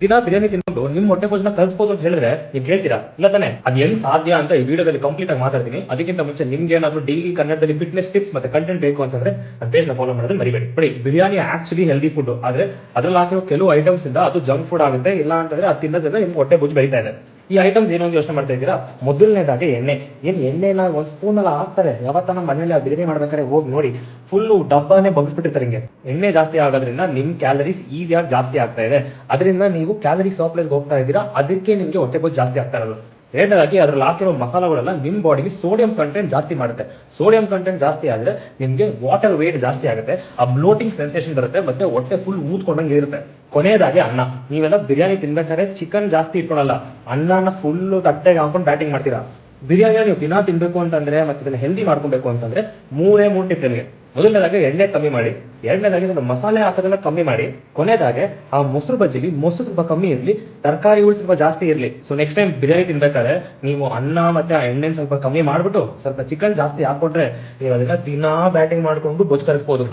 ದಿನ ಬಿರಿಯಾನಿ ತಿನ್ಕೊಂಡು ನಿಮ್ ಹೊಟ್ಟೆ ಭೋಜನ ಕಲ್ಸ್ಬೋದು ಅಂತ ಹೇಳಿದ್ರೆ ನೀವು ಕೇಳ್ತೀರಾ? ಇಲ್ಲ ತಾನೆ? ಅದ್ ಹೆಂಗ್ ಸಾಧ್ಯ ಅಂತ ಈ ವಿಡಿಯೋದಲ್ಲಿ ಕಂಪ್ಲೀಟ್ ಆಗಿ ಮಾತಾಡ್ತೀನಿ. ಅದಕ್ಕಿಂತ ಮುಂಚೆ ನಿಮ್ಗೆ ಏನಾದ್ರು ಡೈಲಿ ಕನ್ನಡದಲ್ಲಿ ಫಿಟ್ನೆಸ್ ಟಿಪ್ಸ್ ಮತ್ತೆ ಕಂಟೆಂಟ್ ಬೇಕು ಅಂತಂದ್ರೆ ನನ್ನ ಪೇಜ್ ನ ಫಾಲೋ ಮಾಡೋದನ್ನ ಮರಿಬೇಡಿ. ನೋಡಿ, ಬಿರಿಯಾನಿ ಆಕ್ಚುಲಿ ಹೆಲ್ದಿ ಫುಡ್, ಆದ್ರೆ ಅದ್ರಲ್ಲಿ ಹಾಕಿರೋ ಕೆಲವು ಐಟಮ್ಸ್ ಇಂದ ಅದು ಜಂಕ್ ಫುಡ್ ಆಗುತ್ತೆ. ಇಲ್ಲ ಅಂತಂದ್ರೆ ಅದು ತಿನ್ನೋದ್ರಿಂದ ನಿಮ್ ಹೊಟ್ಟೆ ಭೋಜ ಬೆಳೀತಾ ಇದೆ. ಈ ಐಟಮ್ಸ್ ಏನು ಅಂತ ಯೋಚನೆ ಮಾಡ್ತಾ ಇದ್ದೀರಾ? ಮೊದಲನೇದಾಗಿ ಎಣ್ಣೆ. ಎಣ್ಣೆನ ಒಂದ್ ಸ್ಪೂನ್ ಎಲ್ಲ ಹಾಕ್ತಾರೆ. ಯಾವತ್ತ ನಮ್ಮ ಮನೇಲಿ ಬಿರಿಯಾನಿ ಮಾಡ್ಬೇಕಾದ್ರೆ ಹೋಗಿ ನೋಡಿ, ಫುಲ್ ಡಬ್ಬಾನೇ ಬಗ್ಸ್ಬಿಟ್ಟಿರ್ತಾರೆ. ಹಿಂಗೆ ಎಣ್ಣೆ ಜಾಸ್ತಿ ಆಗೋದ್ರಿಂದ ನಿಮ್ ಕ್ಯಾಲರೀಸ್ ಈಸಿಯಾಗಿ ಜಾಸ್ತಿ ಆಗ್ತಾ ಇದೆ. ಅದರಿಂದ ನೀವು ಕ್ಯಾಲರಿ ಸರ್ಪ್ಲಸ್ ಹೋಗ್ತಾ ಇದ್ದೀರಾ. ಅದಕ್ಕೆ ನಿಮ್ಗೆ ಹೊಟ್ಟೆ ಭೋಜ ಜಾಸ್ತಿ ಆಗ್ತಾ ಇರೋದು. ಎರಡನೇದಾಗಿ ಅದ್ರಲ್ಲಿ ಹಾಕಿರೋ ಮಸಾಲಗಳೆಲ್ಲ ನಿಮ್ ಬಾಡಿಗೆ ಸೋಡಿಯಂ ಕಂಟೆಂಟ್ ಜಾಸ್ತಿ ಮಾಡುತ್ತೆ. ಸೋಡಿಯಂ ಕಂಟೆಂಟ್ ಜಾಸ್ತಿ ಆದ್ರೆ ನಿಮ್ಗೆ ವಾಟರ್ ವೇಟ್ ಜಾಸ್ತಿ ಆಗುತ್ತೆ. ಆ ಬ್ಲೋಟಿಂಗ್ ಸೆನ್ಸೇಷನ್ ಬರುತ್ತೆ, ಮತ್ತೆ ಹೊಟ್ಟೆ ಫುಲ್ ಊದ್ಕೊಂಡಂಗೆ ಇರುತ್ತೆ. ಕೊನೆಯದಾಗಿ ಅನ್ನ. ನೀವೆಲ್ಲ ಬಿರಿಯಾನಿ ತಿನ್ಬೇಕಾದ್ರೆ ಚಿಕನ್ ಜಾಸ್ತಿ ಇಟ್ಕೊಳಲ್ಲ, ಅನ್ನನ ಫುಲ್ ತಟ್ಟೆಗೆ ಹಾಕೊಂಡು ಬ್ಯಾಟಿಂಗ್ ಮಾಡ್ತೀರಾ. ಬಿರಿಯಾನಿ ನೀವು ದಿನ ತಿನ್ಬೇಕು ಅಂತಂದ್ರೆ ಮತ್ತೆ ಇದನ್ನ ಹೆಲ್ದಿ ಮಾಡ್ಕೊಬೇಕು ಅಂತಂದ್ರೆ ಮೂರು ಟಿಪ್ ನಿಮಗೆ. ಮೊದಲನೇದಾಗಿ ಎಣ್ಣೆ ಕಮ್ಮಿ ಮಾಡಿ, ಎರಡನೇದಾಗಿ ಮಸಾಲೆ ಹಾಕೋದನ್ನ ಕಮ್ಮಿ ಮಾಡಿ, ಕೊನೆಯದಾಗೆ ಆ ಮೊಸರು ಬಜ್ಜಿಲಿ ಮೊಸರು ಸ್ವಲ್ಪ ಕಮ್ಮಿ ಇರಲಿ, ತರಕಾರಿಗಳು ಸ್ವಲ್ಪ ಜಾಸ್ತಿ ಇರಲಿ. ಸೊ ನೆಕ್ಸ್ಟ್ ಟೈಮ್ ಬಿರಿಯಾನಿ ತಿನ್ಬೇಕಾದ್ರೆ ನೀವು ಅನ್ನ ಮತ್ತೆ ಆ ಎಣ್ಣೆ ಸ್ವಲ್ಪ ಕಮ್ಮಿ ಮಾಡ್ಬಿಟ್ಟು ಸ್ವಲ್ಪ ಚಿಕನ್ ಜಾಸ್ತಿ ಹಾಕೊಟ್ರೆ ನೀವು ಅದನ್ನ ದಿನಾ ಬ್ಯಾಟಿಂಗ್ ಮಾಡ್ಕೊಂಡು ಬೊಜ್ಜು ಕರಗಿಸ್ಬೋದು.